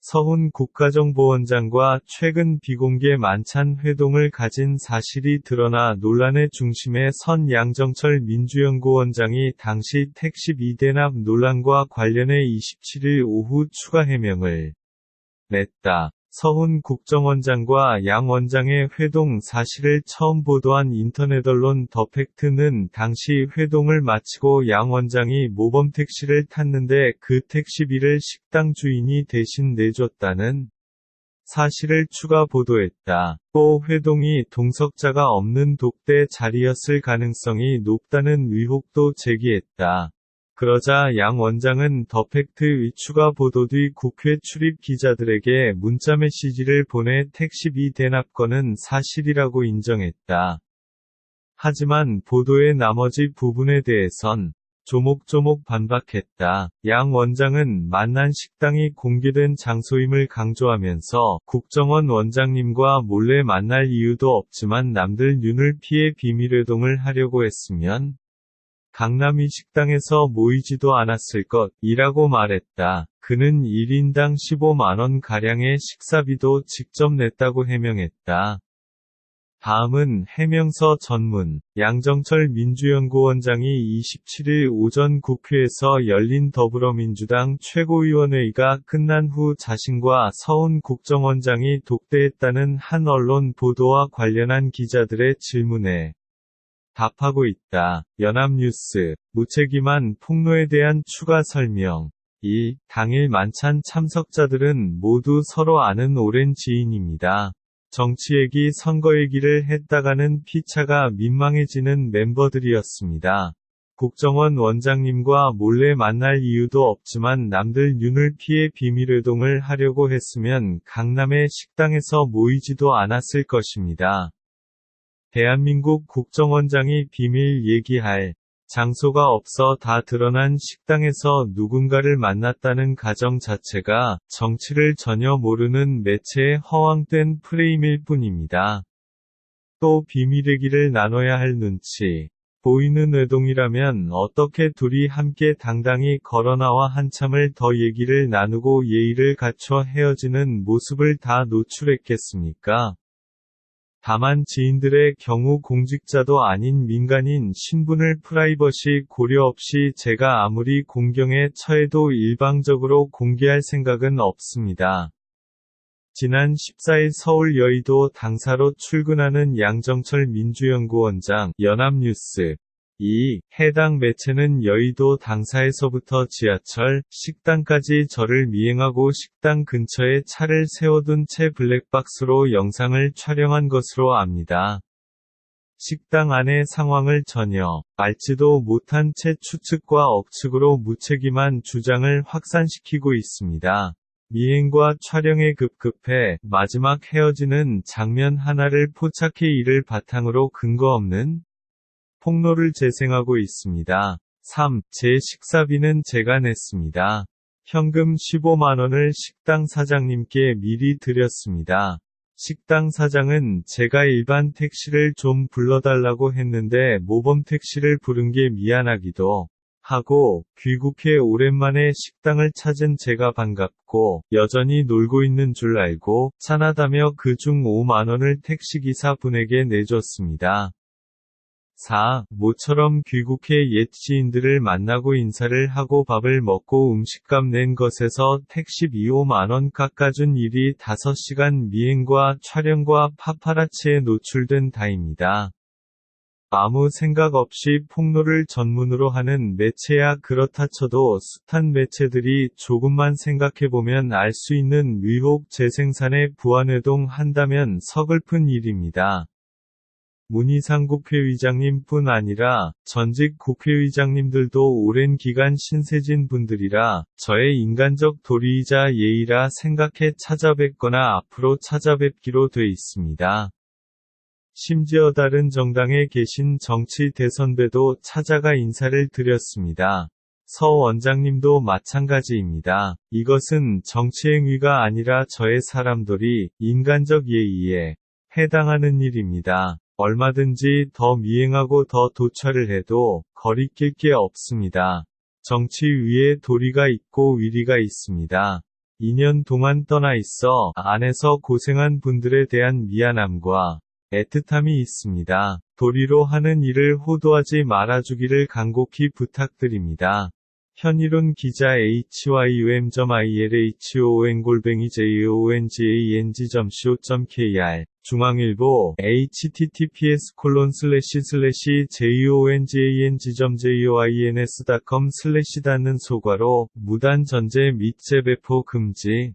서훈 국가정보원장과 최근 비공개 만찬 회동을 가진 사실이 드러나 논란의 중심에 선 양정철 민주연구원장이 당시 택시비 대납 논란과 관련해 27일 오후 추가 해명을 냈다. 서훈 국정원장과 양 원장의 회동 사실을 처음 보도한 인터넷 언론 더팩트는 당시 회동을 마치고 양 원장이 모범 택시를 탔는데 그 택시비를 식당 주인이 대신 내줬다는 사실을 추가 보도했다. 또 회동이 동석자가 없는 독대 자리였을 가능성이 높다는 의혹도 제기했다. 그러자 양 원장은 더팩트의 추가 보도 뒤 국회 출입 기자들에게 문자 메시지를 보내 택시비 대납 건은 사실이라고 인정했다. 하지만 보도의 나머지 부분에 대해선 조목조목 반박했다. 양 원장은 만난 식당이 공개된 장소임을 강조하면서 국정원 원장님과 몰래 만날 이유도 없지만 남들 눈을 피해 비밀회동을 하려고 했으면 강남이 식당에서 모이지도 않았을 것이라고 말했다. 그는 1인당 15만원가량의 식사비도 직접 냈다고 해명했다. 다음은 해명서 전문. 양정철 민주연구원장이 27일 오전 국회에서 열린 더불어민주당 최고위원회의가 끝난 후 자신과 서훈 국정원장이 독대했다는 한 언론 보도와 관련한 기자들의 질문에 답하고 있다. 연합뉴스. 무책임한 폭로에 대한 추가 설명. 1. 당일 만찬 참석자들은 모두 서로 아는 오랜 지인입니다. 정치 얘기, 선거 얘기를 했다가는 피차가 민망해지는 멤버들이었습니다. 국정원 원장님과 몰래 만날 이유도 없지만 남들 눈을 피해 비밀회동을 하려고 했으면 강남의 식당에서 모이지도 않았을 것입니다. 대한민국 국정원장이 비밀 얘기할 장소가 없어 다 드러난 식당에서 누군가를 만났다는 가정 자체가 정치를 전혀 모르는 매체의 허황된 프레임일 뿐입니다. 또 비밀 얘기를 나눠야 할 눈치 보이는 외동이라면 어떻게 둘이 함께 당당히 걸어나와 한참을 더 얘기를 나누고 예의를 갖춰 헤어지는 모습을 다 노출했겠습니까? 다만 지인들의 경우 공직자도 아닌 민간인 신분을 프라이버시 고려 없이 제가 아무리 공경에 처해도 일방적으로 공개할 생각은 없습니다. 지난 14일 서울 여의도 당사로 출근하는 양정철 민주연구원장, 연합뉴스. 2. 해당 매체는 여의도 당사에서부터 지하철, 식당까지 저를 미행하고 식당 근처에 차를 세워둔 채 블랙박스로 영상을 촬영한 것으로 압니다. 식당 안의 상황을 전혀 알지도 못한 채 추측과 억측으로 무책임한 주장을 확산시키고 있습니다. 미행과 촬영에 급급해 마지막 헤어지는 장면 하나를 포착해 이를 바탕으로 근거 없는 폭로를 재생하고 있습니다. 3. 제 식사비는 제가 냈습니다. 현금 15만원을 식당 사장님께 미리 드렸습니다. 식당 사장은 제가 일반 택시를 좀 불러달라고 했는데 모범 택시를 부른 게 미안하기도 하고 귀국해 오랜만에 식당을 찾은 제가 반갑고 여전히 놀고 있는 줄 알고 짠하다며 그중 5만원을 택시기사 분에게 내줬습니다. 4. 모처럼 귀국해 옛 지인들을 만나고 인사를 하고 밥을 먹고 음식값 낸 것에서 택시비 5만원 깎아준 일이 5시간 미행과 촬영과 파파라치에 노출된 다입니다. 아무 생각 없이 폭로를 전문으로 하는 매체야 그렇다 쳐도 숱한 매체들이 조금만 생각해보면 알 수 있는 의혹 재생산에 부안회동 한다면 서글픈 일입니다. 문희상 국회의장님 뿐 아니라 전직 국회의장님들도 오랜 기간 신세진 분들이라 저의 인간적 도리이자 예의라 생각해 찾아뵙거나 앞으로 찾아뵙기로 돼 있습니다. 심지어 다른 정당에 계신 정치 대선배도 찾아가 인사를 드렸습니다. 서 원장님도 마찬가지입니다. 이것은 정치행위가 아니라 저의 사람들이 인간적 예의에 해당하는 일입니다. 얼마든지 더 미행하고 더 도찰을 해도 거리낄 게 없습니다. 정치 위에 도리가 있고 위리가 있습니다. 2년 동안 떠나 있어 안에서 고생한 분들에 대한 미안함과 애틋함이 있습니다. 도리로 하는 일을 호도하지 말아주기를 간곡히 부탁드립니다. 현일훈 기자 hyum.ilhon@jongang.co.kr 중앙일보 https://jongang.joins.com/닫는 소괄호 무단 전제 및 재배포 금지